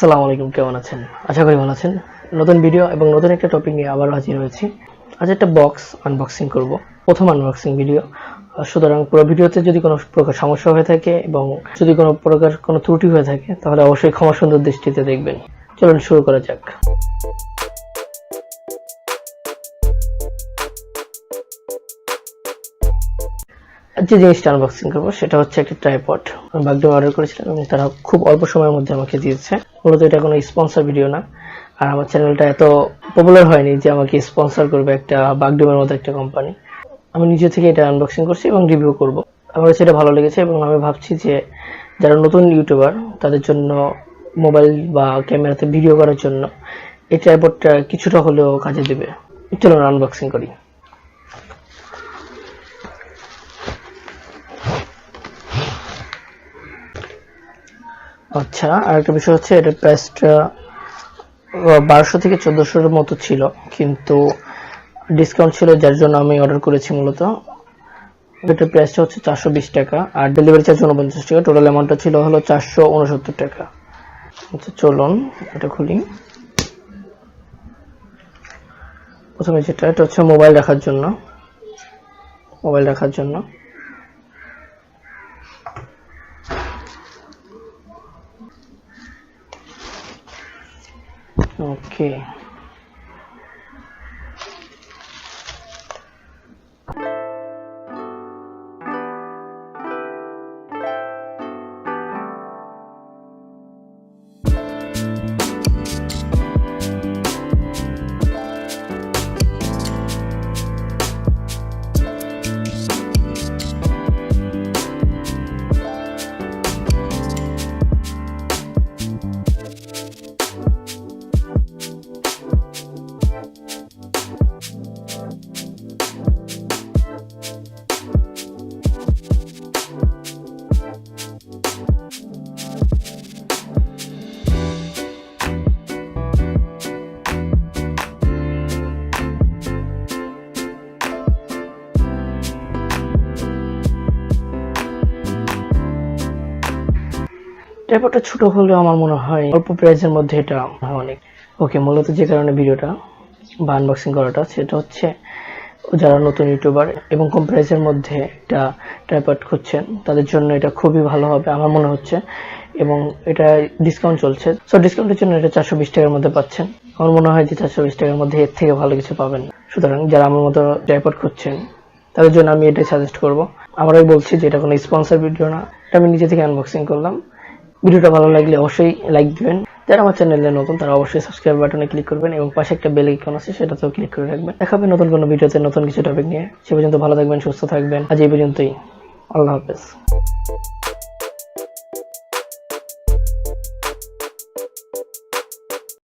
আসসালামু আলাইকুম, কেমন আছেন? আশা করি ভালো আছেন। নতুন ভিডিও এবং নতুন একটা টপিক নিয়ে আবার হাজির হয়েছি। আজ একটা বক্স আনবক্সিং করব, প্রথম আনবক্সিং ভিডিও। সুতরাং পুরো ভিডিওতে যদি কোনো প্রকার সমস্যা হয়ে থাকে এবং যদি কোনো প্রকার কোনো ত্রুটি হয়ে থাকে তাহলে অবশ্যই ক্ষমা সুন্দর দৃষ্টিতে দেখবেন। চলুন শুরু করা যাক। যে জিনিসটা আনবক্সিং করবো সেটা হচ্ছে একটা ট্রাইপড। আমি bagdoom অর্ডার করেছিলাম এবং তারা খুব অল্প সময়ের মধ্যে আমাকে দিয়েছে। মূলত এটা কোনো স্পন্সর ভিডিও না, আর আমার চ্যানেলটা এত পপুলার হয়নি যে আমাকে স্পন্সর করবে একটা bagdoom এর মতো একটা কোম্পানি। আমি নিজে থেকে এটা আনবক্সিং করছি এবং রিভিউ করব। আমার কাছে এটা ভালো লেগেছে এবং আমি ভাবছি যে যারা নতুন ইউটিউবার তাদের জন্য মোবাইল বা ক্যামেরাতে ভিডিও করার জন্য এই ট্রাইপডটা কিছুটা হলেও কাজে দেবে। চলুন আনবক্সিং করি। আচ্ছা, আরেকটা বিষয় হচ্ছে এটার প্রাইসটা 1200 থেকে 1400 এর মতো ছিল, কিন্তু ডিসকাউন্ট ছিল যার জন্য আমি অর্ডার করেছি। মূলত এটার প্রাইসটা হচ্ছে 420 টাকা আর ডেলিভারি চার্জ 49 টাকা। টোটাল অ্যামাউন্টটা ছিল হলো 469 টাকা। আচ্ছা চলুন এটা খুলি। প্রথমে এটা হচ্ছে মোবাইল রাখার জন্য। ওকে, ট্রাইপডটা ছোট হলেও আমার মনে হয় অল্প প্রাইসের মধ্যে এটা অনেক ওকে। মূলত যে কারণে ভিডিওটা বা আনবক্সিং করাটা সেটা হচ্ছে যারা নতুন ইউটিউবার এবং কম প্রাইসের মধ্যে একটা ট্রাইপড খুঁজছেন তাদের জন্য এটা খুবই ভালো হবে আমার মনে হচ্ছে। এবং এটা ডিসকাউন্ট চলছে, সো ডিসকাউন্টের জন্য এটা 420 টাকার মধ্যে পাচ্ছেন। আমার মনে হয় যে 420 টাকার মধ্যে এর থেকে ভালো কিছু পাবেন না। সুতরাং যারা আমার মতো ট্রাইপড খুঁজছেন তাদের জন্য আমি এটাই সাজেস্ট করবো। আমরাই বলছি যে এটা কোনো স্পন্সর ভিডিও না, এটা আমি নিজে থেকে আনবক্সিং করলাম। ভিডিওটা ভালো লাগলে অবশ্যই লাইক দিবেন। যারা আমার চ্যানেলে নতুন তারা অবশ্যই সাবস্ক্রাইব বাটনে ক্লিক করবেন এবং পাশে একটা বেল আইকন আছে সেটাতেও ক্লিক করে রাখবেন। দেখা হবে নতুন কোনো ভিডিওতে নতুন কিছু টপিক নিয়ে। সে পর্যন্ত ভালো থাকবেন, সুস্থ থাকবেন। আজ এই পর্যন্তই। আল্লাহ হাফেজ।